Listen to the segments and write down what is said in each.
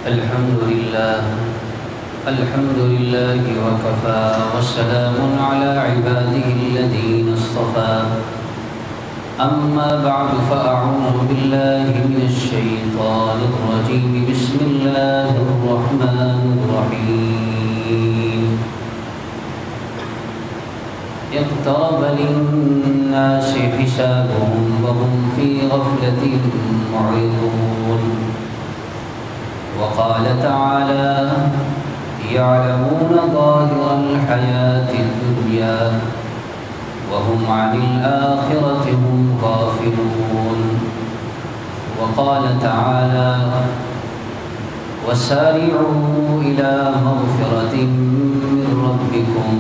الحمد لله وكفى والسلام على عباده الذين اصطفى أما بعد فأعوذ بالله من الشيطان الرجيم بسم الله الرحمن الرحيم اقترب للناس حسابهم وهم في غفلة معرضون وقال تعالى يعلمون ظاهر الحياة الدنيا وهم عن الآخرة هم غافلون وقال تعالى وسارعوا إلى مغفرة من ربكم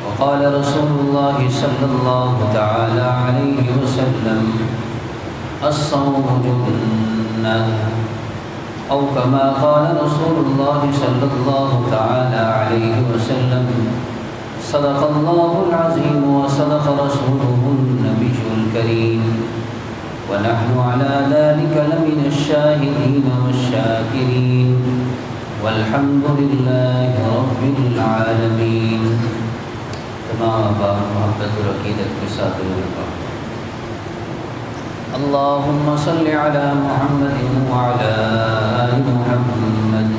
وقال رسول الله صلى الله تعالى عليه وسلم الصوم جنة أو كما قال رسول الله صلى الله تعالى عليه وسلم صدق الله العظيم وصدق رسوله النبي الكريم ونحن على ذلك لمن الشاهدين والشاكرين والحمد لله رب العالمين. تمام آباد محبت و عقیدت کے ساتھ اللهم صل على محمد وعلى آل محمد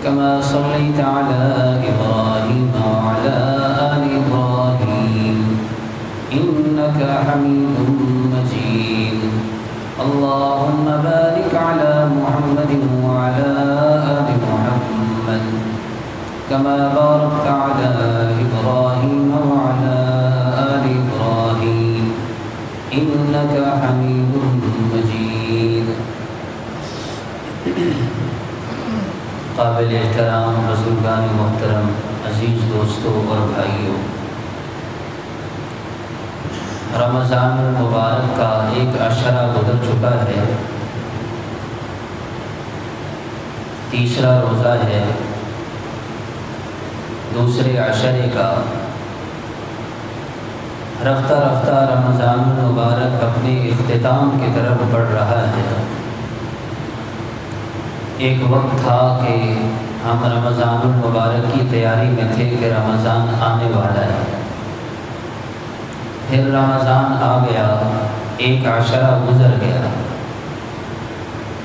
كما صليت على إبراهيم وعلى آل إبراهيم إنك حميد مجيد. اللهم بارك على محمد وعلى آل محمد كما باركت على إبراهيم وعلى آل إبراهيم إنك حميد مجيد. قابل احترام بزرگان محترم، عزیز دوستوں اور بھائیوں، رمضان المبارک کا ایک عشرہ گزر چکا ہے، تیسرا روزہ ہے دوسرے عشرے کا. رفتہ رفتہ رمضان المبارک اپنے اختتام کی طرف بڑھ رہا ہے. ایک وقت تھا کہ ہم رمضان المبارک کی تیاری میں تھے کہ رمضان آنے والا ہے، پھر رمضان آ گیا، ایک عشرہ گزر گیا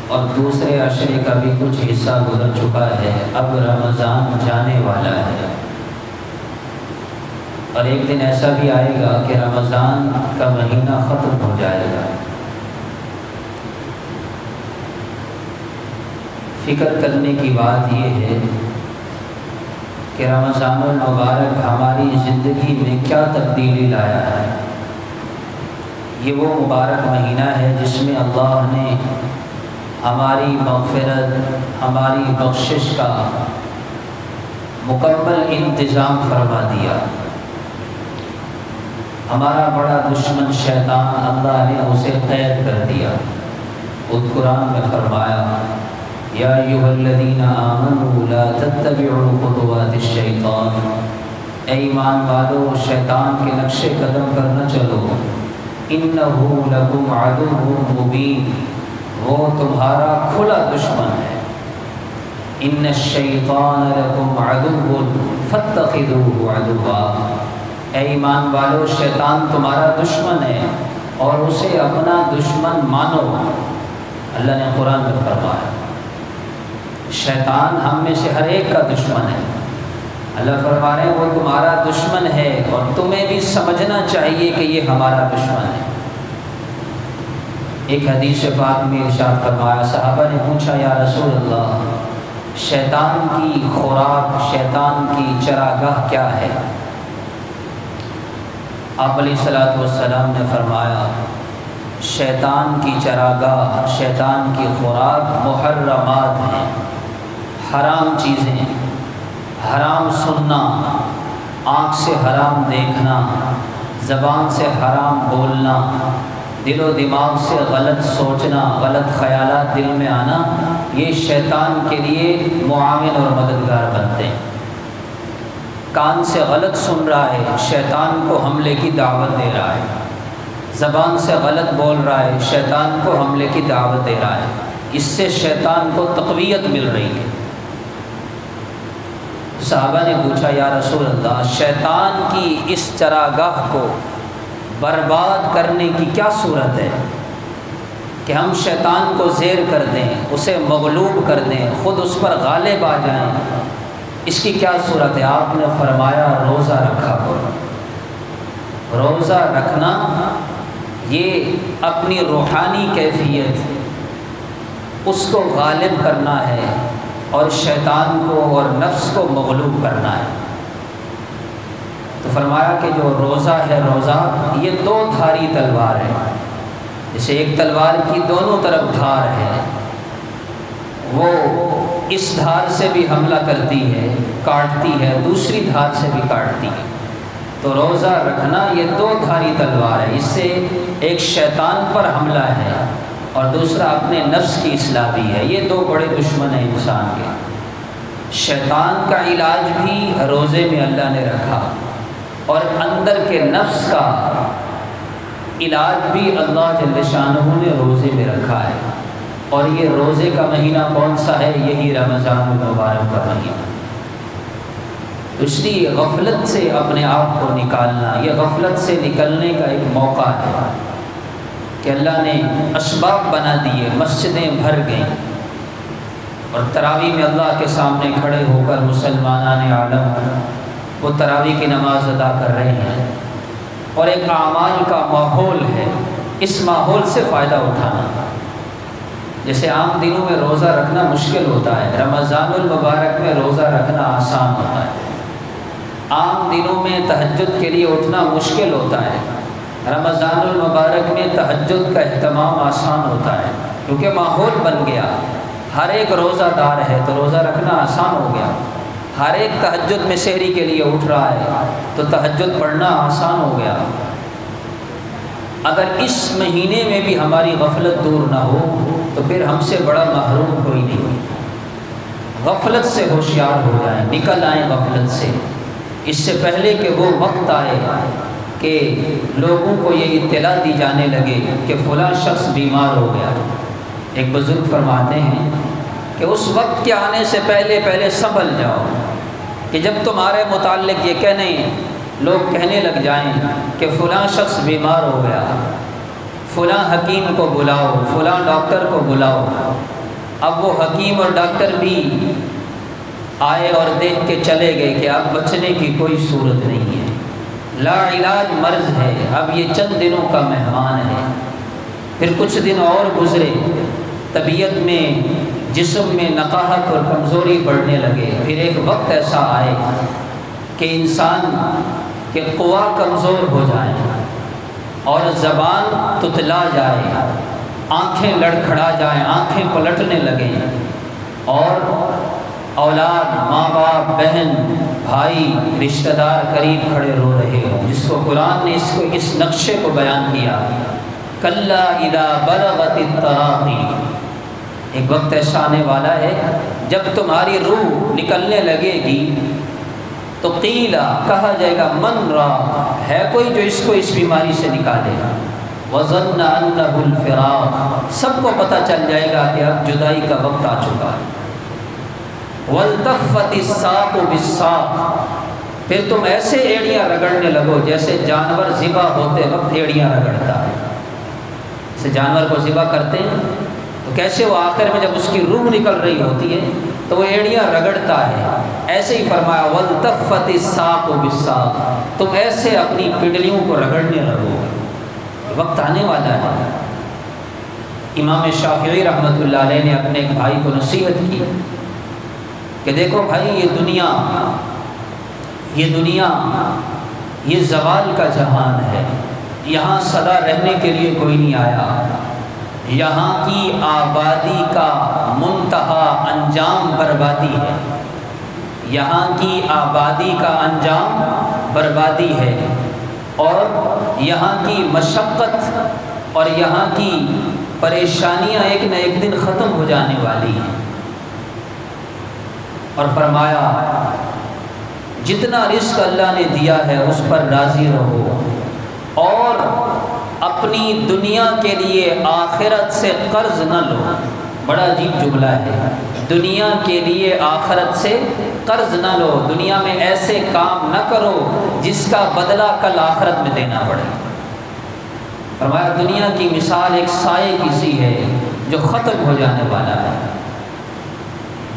اور دوسرے عشرے کا بھی کچھ حصہ گزر چکا ہے. اب رمضان جانے والا ہے اور ایک دن ایسا بھی آئے گا کہ رمضان کا مہینہ ختم ہو جائے گا. فکر کرنے کی بات یہ ہے کہ رمضان المبارک ہماری زندگی میں کیا تبدیلی لایا ہے. یہ وہ مبارک مہینہ ہے جس میں اللہ نے ہماری مغفرت، ہماری بخشش کا مکمل انتظام فرما دیا. ہمارا بڑا دشمن شیطان اللہ نے اسے قید کر دیا. خود قرآن میں فرمایا یا ایھا الذین آمنوا لا تتبعوا خطوات الشیطان، اے ایمان والو شیطان کے نقش قدم پر نہ چلو. انہ لکم عدو مبین، وہ تمہارا کھلا دشمن ہے. ان الشیطان لکم عدو فاتخذوہ عدوا، اے ایمان والو شیطان تمہارا دشمن ہے اور اسے اپنا دشمن مانو. اللہ نے قرآن میں فرمایا شیطان ہم میں سے ہر ایک کا دشمن ہے. اللہ فرما رہے ہیں وہ تمہارا دشمن ہے اور تمہیں بھی سمجھنا چاہیے کہ یہ ہمارا دشمن ہے. ایک حدیث پاک میں ارشاد فرمایا، صحابہ نے پوچھا یا رسول اللہ شیطان کی خوراک، شیطان کی چراگاہ کیا ہے؟ آپ علیہ الصلوۃ والسلام نے فرمایا شیطان کی چراگاہ، شیطان کی خوراک محرمات ہیں، حرام چیزیں، حرام سننا، آنکھ سے حرام دیکھنا، زبان سے حرام بولنا، دل و دماغ سے غلط سوچنا، غلط خیالات دل میں آنا، یہ شیطان کے لیے معاون اور مددگار بنتے ہیں. کان سے غلط سن رہا ہے، شیطان کو حملے کی دعوت دے رہا ہے. زبان سے غلط بول رہا ہے، شیطان کو حملے کی دعوت دے رہا ہے. اس سے شیطان کو تقویت مل رہی ہے۔ صحابہ نے پوچھا یا رسول اللہ، شیطان کی اس چراگاہ کو برباد کرنے کی کیا صورت ہے کہ ہم شیطان کو زیر کر دیں، اسے مغلوب کر دیں، خود اس پر غالب آ جائیں، اس کی کیا صورت ہے؟ آپ نے فرمایا روزہ رکھا کرو۔ روزہ رکھنا یہ اپنی روحانی کیفیت اس کو غالب کرنا ہے اور شیطان کو اور نفس کو مغلوب کرنا ہے۔ تو فرمایا کہ جو روزہ ہے، روزہ یہ دو دھاری تلوار ہے، جیسے ایک تلوار کی دونوں طرف دھار ہے، وہ اس دھار سے بھی حملہ کرتی ہے، کاٹتی ہے، دوسری دھار سے بھی کاٹتی ہے۔ تو روزہ رکھنا یہ دو دھاری تلوار ہے، اس سے ایک شیطان پر حملہ ہے اور دوسرا اپنے نفس کی اصلاح بھی ہے۔ یہ دو بڑے دشمن ہیں انسان کے۔ شیطان کا علاج بھی روزے میں اللہ نے رکھا اور اندر کے نفس کا علاج بھی اللہ جل شانہ نے روزے میں رکھا ہے۔ اور یہ روزے کا مہینہ کون سا ہے؟ یہی رمضان المبارک کا مہینہ۔ اس لیے غفلت سے اپنے آپ کو نکالنا، یہ غفلت سے نکلنے کا ایک موقع ہے کہ اللہ نے اسباب بنا دیے، مسجدیں بھر گئیں اور تراویح میں اللہ کے سامنے کھڑے ہو کر مسلمانان عالم وہ تراویح کی نماز ادا کر رہے ہیں اور ایک اعمال کا ماحول ہے، اس ماحول سے فائدہ اٹھانا۔ جیسے عام دنوں میں روزہ رکھنا مشکل ہوتا ہے، رمضان المبارک میں روزہ رکھنا آسان ہوتا ہے۔ عام دنوں میں تہجد کے لیے اٹھنا مشکل ہوتا ہے، رمضان المبارک میں تہجد کا اہتمام آسان ہوتا ہے، کیونکہ ماحول بن گیا، ہر ایک روزہ دار ہے تو روزہ رکھنا آسان ہو گیا۔ ہر ایک تہجد میں سحری کے لیے اٹھ رہا ہے تو تہجد پڑھنا آسان ہو گیا۔ اگر اس مہینے میں بھی ہماری غفلت دور نہ ہو تو پھر ہم سے بڑا محروم کوئی نہیں۔ غفلت سے ہوشیار ہو جائیں، نکل آئیں غفلت سے، اس سے پہلے کہ وہ وقت آئے کہ لوگوں کو یہ اطلاع دی جانے لگے کہ فلاں شخص بیمار ہو گیا۔ ایک بزرگ فرماتے ہیں کہ اس وقت کے آنے سے پہلے سنبھل جاؤ کہ جب تمہارے متعلق یہ لوگ کہنے لگ جائیں کہ فلاں شخص بیمار ہو گیا، فلاں حکیم کو بلاؤ، فلاں ڈاکٹر کو بلاؤ۔ اب وہ حکیم اور ڈاکٹر بھی آئے اور دیکھ کے چلے گئے کہ اب بچنے کی کوئی صورت نہیں ہے، لا علاج مرض ہے، اب یہ چند دنوں کا مہمان ہے۔ پھر کچھ دن اور گزرے، طبیعت میں، جسم میں نقاہت اور کمزوری بڑھنے لگے۔ پھر ایک وقت ایسا آئے کہ انسان کے قوا کمزور ہو جائیں اور زبان تتلا جائے، آنکھیں لڑکھڑا جائیں، آنکھیں پلٹنے لگیں، اور اولاد، ماں باپ، بہن، بھائی، رشتہ دار قریب کھڑے رو رہے ہوں، جس کو قرآن نے اس نقشے کو بیان کیا، کلا اذا بلغت التراقی۔ ایک وقت ایسا آنے والا ہے جب تمہاری روح نکلنے لگے گی تو قیلا، کہا جائے گا، من راق، ہے کوئی جو اس کو اس بیماری سے نکالے گا، وظن انہ الفراق، سب کو پتہ چل جائے گا کہ اب جدائی کا وقت آ چکا ہے۔ والتفت الساق بالساق، پھر تم ایسے ایڑیاں رگڑنے لگو جیسے جانور ذبح ہوتے وقت ایڑیاں رگڑتا ہے۔ جیسے جانور کو ذبح کرتے ہیں تو کیسے وہ آخر میں جب اس کی روح نکل رہی ہوتی ہے تو وہ ایڑیاں رگڑتا ہے، ایسے ہی فرمایا والتفت الساق بالساق، تم ایسے اپنی پنڈلیوں کو رگڑنے لگو، وقت آنے والا ہے۔ امام شافعی رحمۃ اللہ علیہ نے اپنے ایک بھائی کو نصیحت کی کہ دیکھو بھائی، یہ دنیا یہ زوال کا جہان ہے، یہاں سدا رہنے کے لیے کوئی نہیں آیا، یہاں کی آبادی کا منتہا انجام بربادی ہے، یہاں کی آبادی کا انجام بربادی ہے، اور یہاں کی مشقت اور یہاں کی پریشانیاں ایک نہ ایک دن ختم ہو جانے والی ہیں۔ اور فرمایا جتنا رزق اللہ نے دیا ہے اس پر راضی رہو، اور اپنی دنیا کے لیے آخرت سے قرض نہ لو۔ بڑا عجیب جملہ ہے، دنیا کے لیے آخرت سے قرض نہ لو، دنیا میں ایسے کام نہ کرو جس کا بدلہ کل آخرت میں دینا پڑے۔ فرمایا دنیا کی مثال ایک سائے کی سی ہے جو ختم ہو جانے والا ہے،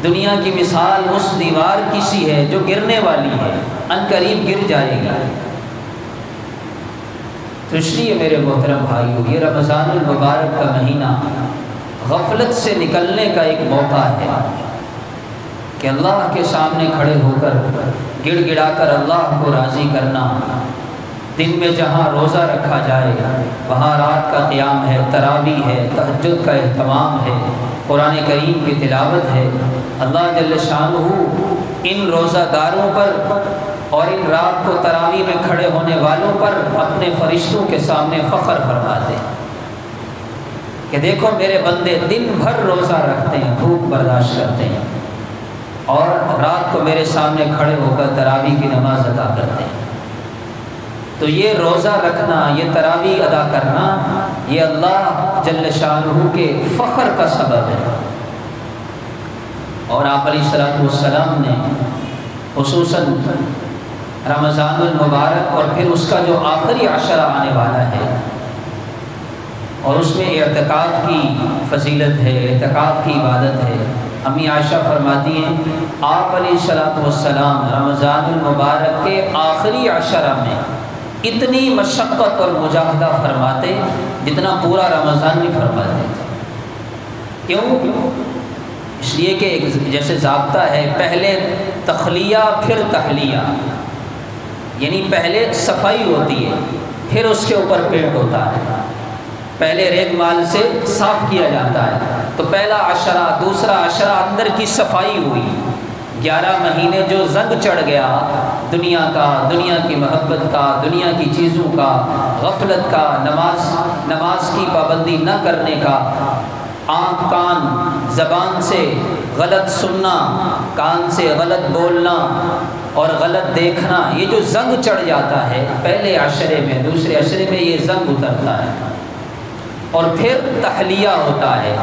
دنیا کی مثال اس دیوار کی سی ہے جو گرنے والی ہے، عنقریب گر جائے گی۔ تو اس لیے میرے محترم بھائیو، یہ رمضان المبارک کا مہینہ غفلت سے نکلنے کا ایک موقع ہے کہ اللہ کے سامنے کھڑے ہو کر گڑ گڑا کر اللہ کو راضی کرنا۔ دن میں جہاں روزہ رکھا جائے وہاں رات کا قیام ہے، تراویح ہے، تہجد کا اہتمام ہے، قرآن کریم کی تلاوت ہے۔ اللہ جل شانہ ان روزہ داروں پر اور ان رات کو تراویح میں کھڑے ہونے والوں پر اپنے فرشتوں کے سامنے فخر فرماتے ہیں کہ دیکھو میرے بندے دن بھر روزہ رکھتے ہیں، بھوک برداشت کرتے ہیں، اور رات کو میرے سامنے کھڑے ہو کر تراویح کی نماز ادا کرتے ہیں۔ تو یہ روزہ رکھنا، یہ تراویح ادا کرنا، یہ اللہ جل شانہ کے فخر کا سبب ہے۔ اور آپ علیہ الصلوۃ والسلام نے خصوصاً رمضان المبارک اور پھر اس کا جو آخری عشرہ آنے والا ہے، اور اس میں اعتکاف کی فضیلت ہے، اعتکاف کی عبادت ہے۔ امی عائشہ فرماتی ہیں آپ علیہ الصلوۃ والسلام رمضان المبارک کے آخری عشرہ میں اتنی مشقت اور مجاہدہ فرماتے جتنا پورا رمضان نہیں فرماتے تھے۔ کیوں؟ اس لیے کہ جیسے ضابطہ ہے، پہلے تخلیہ پھر تحلیہ، یعنی پہلے صفائی ہوتی ہے پھر اس کے اوپر پیٹ ہوتا ہے، پہلے ریگ مال سے صاف کیا جاتا ہے۔ تو پہلا عشرہ، دوسرا عشرہ اندر کی صفائی ہوئی، 11 مہینے جو زنگ چڑھ گیا دنیا کا، دنیا کی محبت کا، دنیا کی چیزوں کا، غفلت کا، نماز کی پابندی نہ کرنے کا، آنکھ کان زبان سے غلط سننا، کان سے غلط بولنا اور غلط دیکھنا، یہ جو زنگ چڑھ جاتا ہے پہلے عشرے میں، دوسرے عشرے میں یہ زنگ اترتا ہے، اور پھر تحلیہ ہوتا ہے،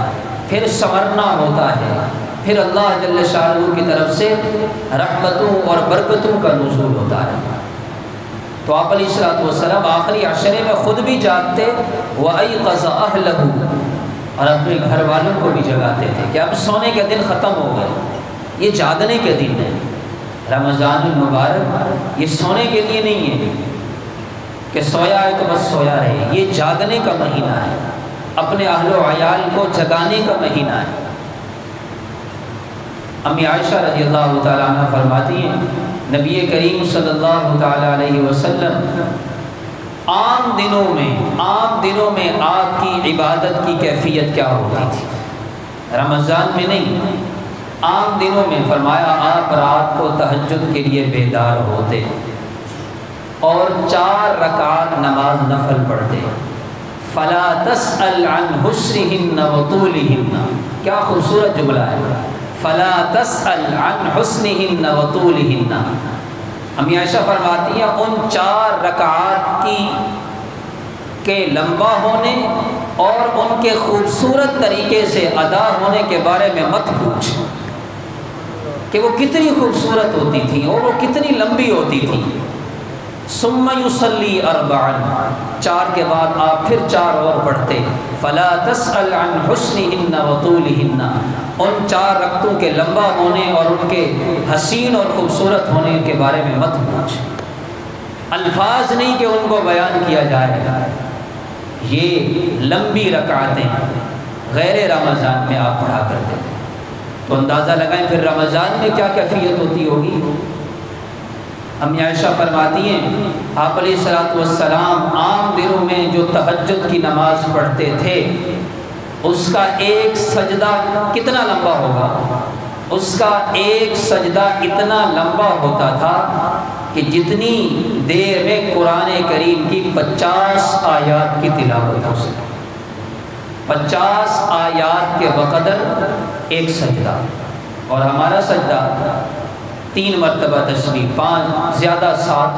پھر سنورنا ہوتا ہے، پھر اللہ جل شانہ کی طرف سے رحمتوں اور برکتوں کا نزول ہوتا ہے۔ تو آپ علیہ الصلوۃ والسلام آخری عشرے میں خود بھی جاگتے، وَأَيْقَظَ أَهْلَهُ، اور اپنے گھر والوں کو بھی جگاتے تھے کہ اب سونے کے دن ختم ہو گئے، یہ جاگنے کے دن ہے۔ رمضان المبارک یہ سونے کے لیے نہیں ہے کہ سویا ہے تو بس سویا رہے، یہ جاگنے کا مہینہ ہے، اپنے اہل و عیال کو جگانے کا مہینہ ہے۔ امی عائشہ رضی اللہ تعالیٰ عنہ فرماتی ہیں نبی کریم صلی اللہ تعالیٰ علیہ وسلم عام دنوں میں آپ کی عبادت کی کیفیت کیا ہوتی تھی، رمضان میں نہیں، عام دنوں میں فرمایا آپ رات کو تہجد کے لیے بیدار ہوتے اور 4 رکعات نماز نفل پڑھتے۔ فلا تسأل عن حسنہن وطولہن، کیا خوبصورت جملہ ہے، فلا تسأل عن حسنہن وطولہن۔ امی عائشہ فرماتی ہیں ان 4 رکعات کے لمبا ہونے اور ان کے خوبصورت طریقے سے ادا ہونے کے بارے میں مت پوچھ کہ وہ کتنی خوبصورت ہوتی تھی اور وہ کتنی لمبی ہوتی تھی۔ ثم یصلی 4، 4 کے بعد آپ پھر 4 اور پڑھتے۔ فلا تسأل عن حسنہن وطولہن، ان 4 رکعتوں کے لمبا ہونے اور ان کے حسین اور خوبصورت ہونے کے بارے میں مت پوچھ۔ الفاظ نہیں کہ ان کو بیان کیا جائے، یہ لمبی رکعتیں غیر رمضان میں آپ پڑھا کرتے تھے، تو اندازہ لگائیں پھر رمضان میں کیا کیفیت ہوتی ہوگی۔ امی عائشہ فرماتی ہیں آپ علیہ الصلوۃ والسلام عام دنوں میں جو تہجد کی نماز پڑھتے تھے اس کا ایک سجدہ کتنا لمبا ہوگا، اس کا ایک سجدہ اتنا لمبا ہوتا تھا کہ جتنی دیر میں قرآن کریم کی 50 آیات کی تلاوت ہو سکے، 50 آیات کے بقدر ایک سجدہ۔ اور ہمارا سجدہ 3 مرتبہ تسبیح، 5 زیادہ 7،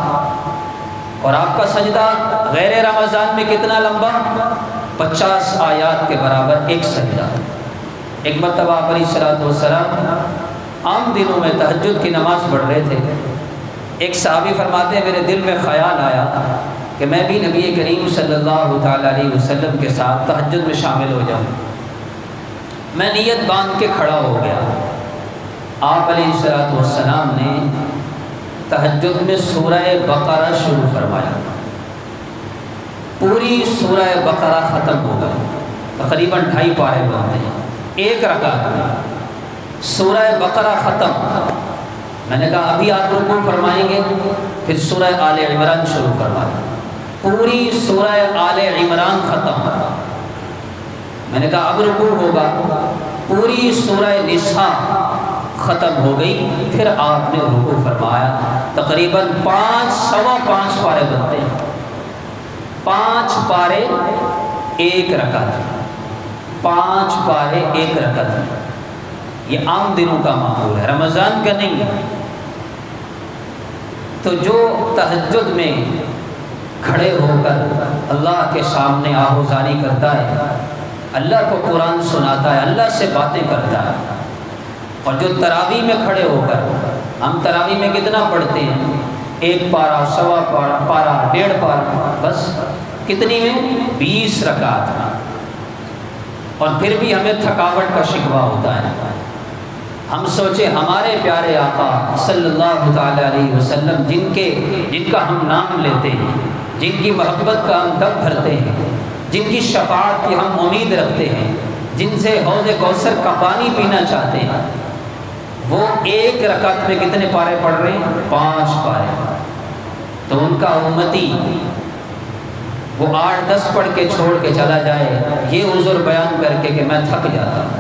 اور آپ کا سجدہ غیر رمضان میں کتنا لمبا، 50 آیات کے برابر ایک سجدہ۔ ایک مرتبہ آپ علیہ الصلوۃ والسلام عام دنوں میں تہجد کی نماز پڑھ رہے تھے. ایک صحابی فرماتے ہیں میرے دل میں خیال آیا کہ میں بھی نبی کریم صلی اللہ تعالیٰ علیہ وسلم کے ساتھ تہجد میں شامل ہو جاؤں. میں نیت باندھ کے کھڑا ہو گیا. آپ علیہ الصلوۃ والسلام نے تہجد میں سورہ بقرہ شروع فرمایا. پوری سورہ بقرہ ختم ہو گئی. تقریباً 2.5 پارے بنتے ہیں ایک رکعت میں. سورہ بقرہ ختم. میں نے کہا ابھی آپ رکوع فرمائیں گے, پھر سورہ آل عمران شروع فرمائیں. پوری سورہ آل عمران ختم. میں نے کہا اب رکوع ہوگا. پوری سورہ نساء ختم ہو گئی. پھر آپ نے رکوع فرمایا. تقریباً 5 پارے بنتے ہیں. 5 پارے ایک رکعت. 5 پارے ایک رکعت. یہ عام دنوں کا معمول ہے, رمضان کا نہیں ہے. تو جو تہجد میں کھڑے ہو کر اللہ کے سامنے آہوزاری کرتا ہے, اللہ کو قرآن سناتا ہے, اللہ سے باتیں کرتا ہے, اور جو تراویح میں کھڑے ہو کر, ہم تراویح میں کتنا پڑھتے ہیں, 1 پارہ, 1.25 پارہ, 1.5 پارہ, بس کتنی میں 20 رکعت. اور پھر بھی ہمیں تھکاوٹ کا شکوہ ہوتا ہے. ہم سوچے ہمارے پیارے آقا صلی اللہ تعالیٰ علیہ وسلم جن کا ہم نام لیتے ہیں, جن کی محبت کا ہم دم بھرتے ہیں, جن کی شفاعت کی ہم امید رکھتے ہیں, جن سے حوض کوثر کا پانی پینا چاہتے ہیں, وہ ایک رکعت میں کتنے پارے پڑھ رہے ہیں, 5 پارے. تو ان کا امتی وہ 8-10 پڑھ کے چھوڑ کے چلا جائے, یہ عذر بیان کر کے کہ میں تھک جاتا ہوں.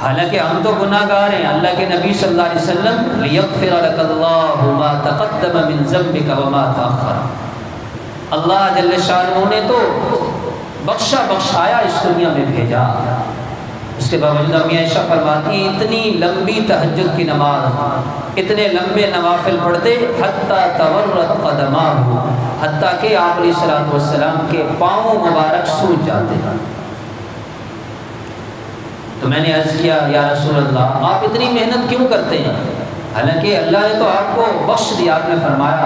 حالانکہ ہم تو گناہ گار ہیں. اللہ کے نبی صلی اللہ علیہ وسلم لیغفر لک اللہ ما تقدم من ذنبک وما تاخر, اللہ جل شانہ نے تو بخشایا اس دنیا میں بھیجا. اس کے باوجود امی عائشہ فرماتی ہیں اتنی لمبی تہجد کی نماز, اتنے لمبے نوافل پڑھتے, حتیٰ تورت قدماہ, حتیٰ کہ آپ علیہ الصلوۃ والسلام کے پاؤں مبارک سوج جاتے. تو میں نے عرض کیا یا رسول اللہ آپ اتنی محنت کیوں کرتے ہیں, حالانکہ اللہ نے تو آپ کو بخش دیا. آپ نے فرمایا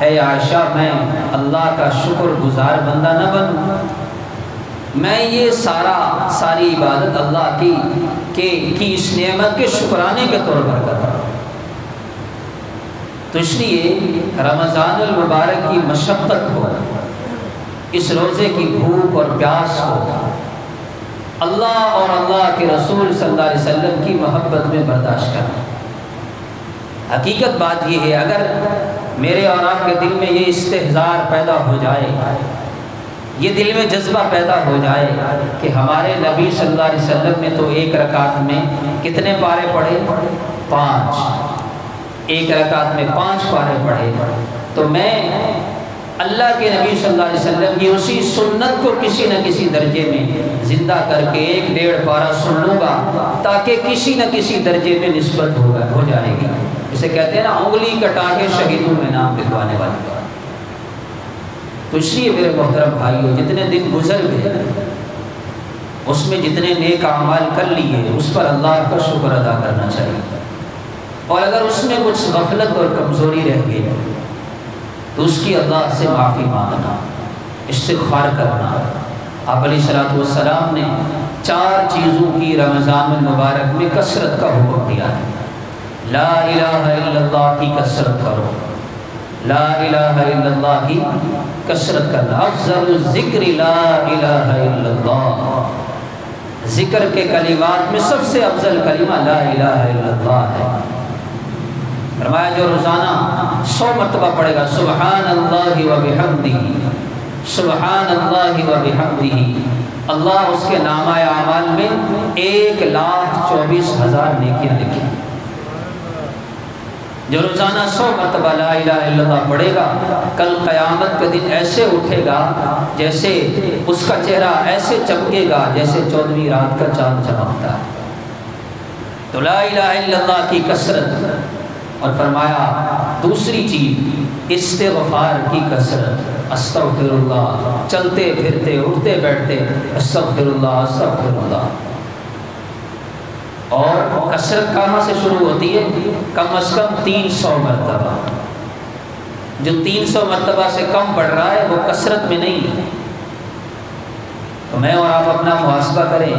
اے عائشہ میں اللہ کا شکر گزار بندہ نہ بنوں, میں یہ ساری عبادت اللہ کی اس نعمت کے شکرانے کے طور پر کرتا ہوں. تو اس لیے رمضان المبارک کی مشقت کو, اس روزے کی بھوک اور پیاس کو اللہ اور اللہ کے رسول صلی اللہ علیہ وسلم کی محبت میں برداشت کرنا. حقیقت بات یہ ہے اگر میرے اور آپ کے دل میں یہ استحضار پیدا ہو جائے, یہ دل میں جذبہ پیدا ہو جائے کہ ہمارے نبی صلی اللہ علیہ وسلم نے تو ایک رکعت میں کتنے پارے پڑھے, 5, ایک رکعت میں 5 پارے پڑھے, تو میں اللہ کے نبی صلی اللہ علیہ وسلم کی اسی سنت کو کسی نہ کسی درجے میں زندہ کر کے 1-1.5 پارہ سن لوں گا, تاکہ کسی نہ کسی درجے میں نسبت ہو جائے گی. اسے کہتے ہیں نا انگلی کٹا کے شہیدوں میں نام لکھوانے والی بات. تو اس لیے میرے محترم بھائیوں جتنے دن گزر گئے اس میں جتنے نیک اعمال کر لیے اس پر اللہ کا شکر ادا کرنا چاہیے, اور اگر اس میں کچھ غفلت اور کمزوری رہ گئی تو اس کی اللہ سے معافی مانگنا, استغفار کرنا. آپ علیہ الصلوۃ والسلام نے 4 چیزوں کی رمضان المبارک میں کثرت کا حکم دیا ہے. لا الہ الا اللہ کی کثرت کرو, لا الہ الا اللہ کی کثرت کرنا. افضل الذکر لا الہ الا اللہ, ذکر کے کلمات میں سب سے افضل کلمہ لا الہ الا اللہ ہے. فرمایا جو روزانہ 100 مرتبہ پڑھے گا سبحان اللہ و بحمدہ, سبحان اللہ و بحمدہ, اللہ اس کے نامہ اعمال میں 1,24,000 نیکیاں لکھی. جو روزانہ 100 مرتبہ لا الہ الا اللہ پڑھے گا کل قیامت کے دن ایسے اٹھے گا جیسے اس کا چہرہ ایسے چمکے گا جیسے 14ویں رات کا چاند چمکتا ہے. تو لا الہ الا اللہ کی کثرت. اور فرمایا دوسری چیز استغفار کی کثرت، استغفر اللہ، چلتے پھرتے اٹھتے بیٹھتے استغفر اللہ استغفر اللہ۔ اور کثرت کہاں سے شروع ہوتی ہے؟ کم از کم 300 مرتبہ۔ جو 300 مرتبہ سے کم پڑھ رہا ہے وہ کثرت میں نہیں ہے۔ تو میں اور آپ اپنا محاسبہ کریں،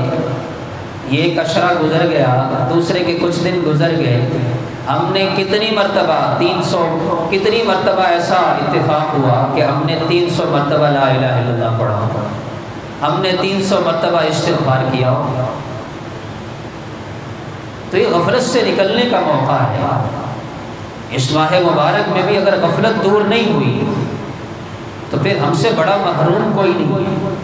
یہ ایک عشرہ گزر گیا، دوسرے کے کچھ دن گزر گئے، ہم نے کتنی مرتبہ 300 کتنی مرتبہ ایسا اتفاق ہوا کہ ہم نے 300 مرتبہ لا الہ الا اللہ پڑھا، ہم نے 300 مرتبہ استغفار کیا ہو۔ تو یہ غفلت سے نکلنے کا موقع ہے۔ اس ماہ مبارک میں بھی اگر غفلت دور نہیں ہوئی تو پھر ہم سے بڑا محروم کوئی نہیں۔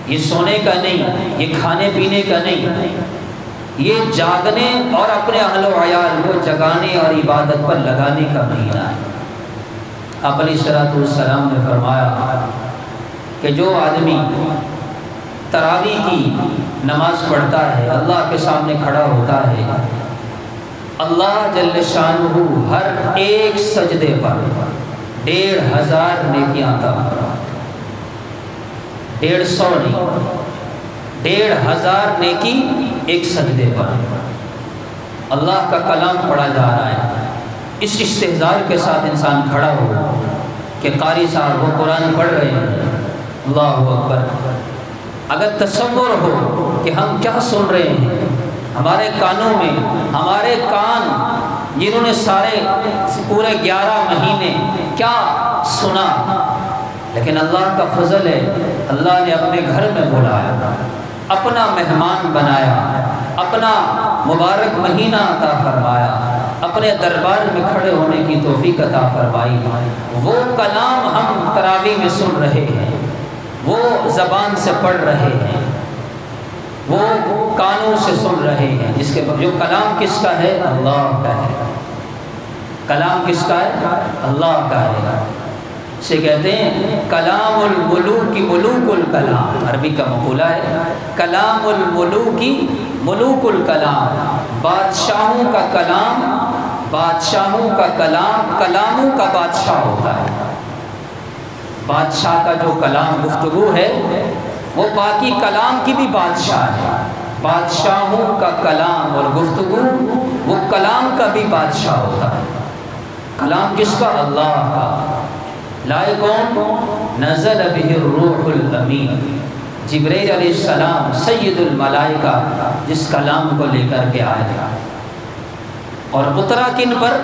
یہ سونے کا نہیں، یہ کھانے پینے کا نہیں، یہ جاگنے اور اپنے اہل و عیال کو جگانے اور عبادت پر لگانے کا مہینہ ہے۔ آپ علیہ الصلوۃ والسلام نے فرمایا کہ جو آدمی تراویح کی نماز پڑھتا ہے، اللہ کے سامنے کھڑا ہوتا ہے، اللہ جل شانہ ہر ایک سجدے پر 1500 نیکیاں عطا فرماتا ہے۔ 150 نہیں، 1500 نیکی ایک سجدے پر۔ اللہ کا کلام پڑھا جا رہا ہے، اس استحضار کے ساتھ انسان کھڑا ہو کہ قاری صاحب وہ قرآن پڑھ رہے ہیں، اللہ اکبر۔ اگر تصور ہو کہ ہم کیا سن رہے ہیں، ہمارے کانوں میں ہمارے کان جنہوں نے سارے پورے 11 مہینے کیا سنا، لیکن اللہ کا فضل ہے، اللہ نے اپنے گھر میں بلایا، اپنا مہمان بنایا، اپنا مبارک مہینہ عطا فرمایا، اپنے دربار میں کھڑے ہونے کی توفیق عطا فرمائی۔ وہ کلام ہم تراویح میں سن رہے ہیں، وہ زبان سے پڑھ رہے ہیں، وہ کانوں سے سن رہے ہیں، جس کے جو کلام کس کا ہے؟ اللہ کا ہے۔ کلام کس کا ہے؟ اللہ کا ہے۔ سے کہتے ہیں کلام الملوک ملوک الکلام، عربی کا مقولہ ہے کلام الملوک ملوک الکلام، بادشاہوں کا کلام، بادشاہوں کا کلام کلاموں کا بادشاہ ہوتا ہے۔ بادشاہ کا جو کلام گفتگو ہے وہ باقی کلام کی بھی بادشاہ ہے۔ بادشاہوں کا کلام اور گفتگو وہ کلام کا بھی بادشاہ ہوتا ہے۔ کلام کس کا؟ اللہ کا۔ لائے کون؟ نزل بہ الروح الامین، جبرائیل علیہ السلام سید الملائکہ جس کلام کو لے کر کے آیا، اور اترا کن پر؟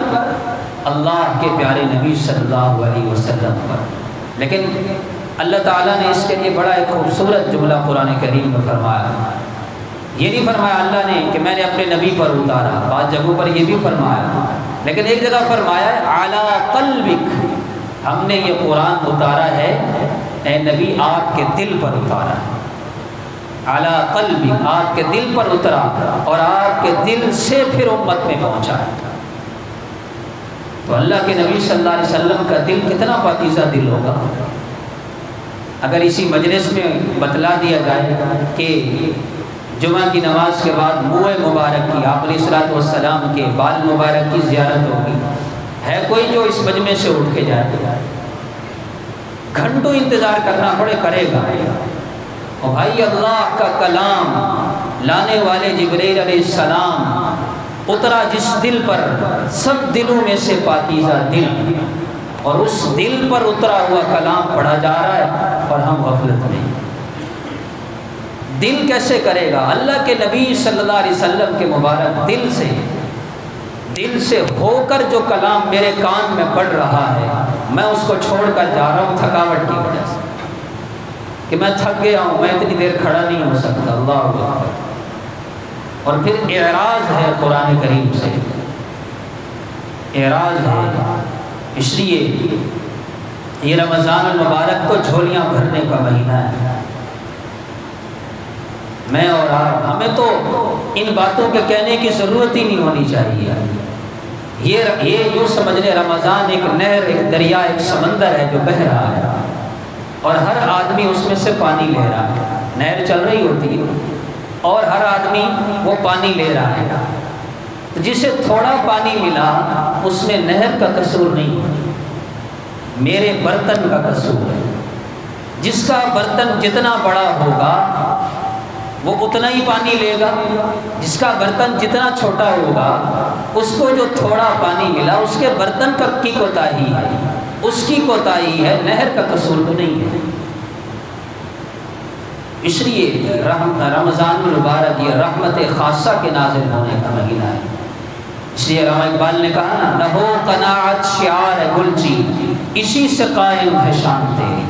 اللہ کے پیارے نبی صلی اللہ علیہ وسلم پر۔ لیکن اللہ تعالیٰ نے اس کے لیے بڑا ایک خوبصورت جملہ قرآن کریم میں فرمایا۔ یہ نہیں فرمایا اللہ نے کہ میں نے اپنے نبی پر اتارا، بعض جگہوں پر یہ بھی فرمایا، لیکن ایک جگہ فرمایا ہے اعلیٰ قلبک، ہم نے یہ قرآن اتارا ہے اے نبی آپ کے دل پر اتارا ہے۔ اعلیٰ قلبک، آپ کے دل پر اترا اور آپ کے دل سے پھر امت میں پہنچا ہے۔ تو اللہ کے نبی صلی اللہ علیہ وسلم کا دل کتنا پاکیزہ دل ہوگا۔ اگر اسی مجلس میں بتلا دیا جائے کہ جمعہ کی نماز کے بعد منہ مبارک کی، آپ علیہ الصلوۃ والسلام کے بال مبارک کی زیارت ہوگی، ہے کوئی جو اس مجمع سے اٹھ کے جائے؟ گھنٹوں انتظار کرنا پڑے، کرے گا۔ اور بھائی اللہ کا کلام لانے والے جبرائیل علیہ السلام اترا جس دل پر، سب دلوں میں سے پاکیزہ دل، اور اس دل پر اترا ہوا کلام پڑھا جا رہا ہے اور ہم غفلت میں۔ دل کیسے کرے گا؟ اللہ کے نبی صلی اللہ علیہ وسلم کے مبارک دل سے ہو کر جو کلام میرے کان میں پڑھ رہا ہے، میں اس کو چھوڑ کر جا رہا ہوں تھکاوٹ کی وجہ سے، کہ میں تھک گیا ہوں، میں اتنی دیر کھڑا نہیں ہو سکتا۔ اللہ اکبر۔ اور پھر اعراض ہے قرآن کریم سے، اعراض ہے۔ اس لیے یہ رمضان المبارک تو جھولیاں بھرنے کا مہینہ ہے۔ میں اور آپ، ہمیں تو ان باتوں کے کہنے کی ضرورت ہی نہیں ہونی چاہیے۔ یہ یوں سمجھ لیں رمضان ایک نہر، ایک دریا، ایک سمندر ہے جو بہہ رہا ہے، اور ہر آدمی اس میں سے پانی لے رہا ہے۔ نہر چل رہی ہوتی ہے اور ہر آدمی وہ پانی لے رہا ہے۔ تو جسے تھوڑا پانی ملا اس میں نہر کا قصور نہیں ہے، میرے برتن کا قصور ہے۔ جس کا برتن جتنا بڑا ہوگا وہ اتنا ہی پانی لے گا، جس کا برتن جتنا چھوٹا ہوگا اس کو جو تھوڑا پانی ملا اس کے برتن کی کوتاہی ہے، اس کی کوتاہی ہے، نہر کا قصور تو نہیں ہے۔ اس لیے رمضان المبارک یہ رحمت خاصہ کے نازل ہونے کا مہینہ ہے۔ اس لیے علامہ اقبال نے کہا نا، نہ ہو قناعت شعار گلچی، اسی سے قائم ہے شان تیری۔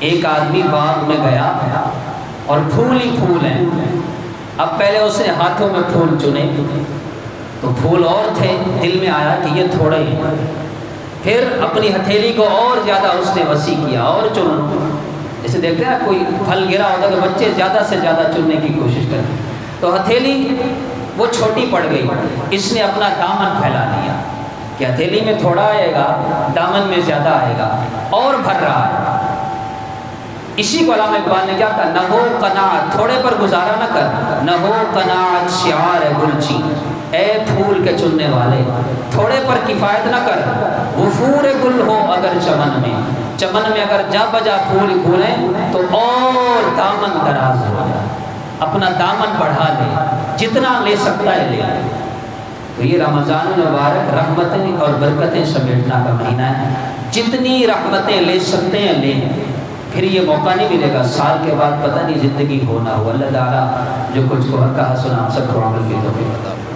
ایک آدمی باغ میں گیا اور پھول ہی پھول ہیں، اب پہلے اس نے ہاتھوں میں پھول چنے تو پھول اور تھے، دل میں آیا کہ یہ تھوڑے ہی، پھر اپنی ہتھیلی کو اور زیادہ اس نے وسیع کیا اور چنا۔ جیسے دیکھتے ہیں کوئی پھل گرا ہوتا تو بچے زیادہ سے زیادہ چننے کی کوشش کرتے، تو ہتھیلی وہ چھوٹی پڑ گئی، اس نے اپنا دامن پھیلا لیا کہ ہتھیلی میں تھوڑا آئے گا، دامن میں زیادہ آئے گا، اور بھر رہا ہے۔ اسی کو علامہ اقبال نے کیا کہا، نہ ہو قناعت، تھوڑے پر گزارا نہ کر، نہ ہو قناعت شعار گلچی، اے پھول کے چننے والے تھوڑے پر کفایت نہ کر، وفور گل ہو اگر چمن میں اگر جا بجا پھول کھولیں تو اور دامن دراز ہو جائے، اپنا دامن بڑھا لے، جتنا لے سکتا ہے لے۔ تو یہ رمضان المبارک رحمتیں اور برکتیں سمیٹنا کا مہینہ ہے، جتنی رحمتیں لے سکتے ہیں لیں، پھر یہ موقع نہیں ملے گا، سال کے بعد پتہ نہیں زندگی ہونا ہو۔ اللہ تعالیٰ جو کچھ کو کہا سنا ہم سب کو عمل کی توفیق عطا فرمائے۔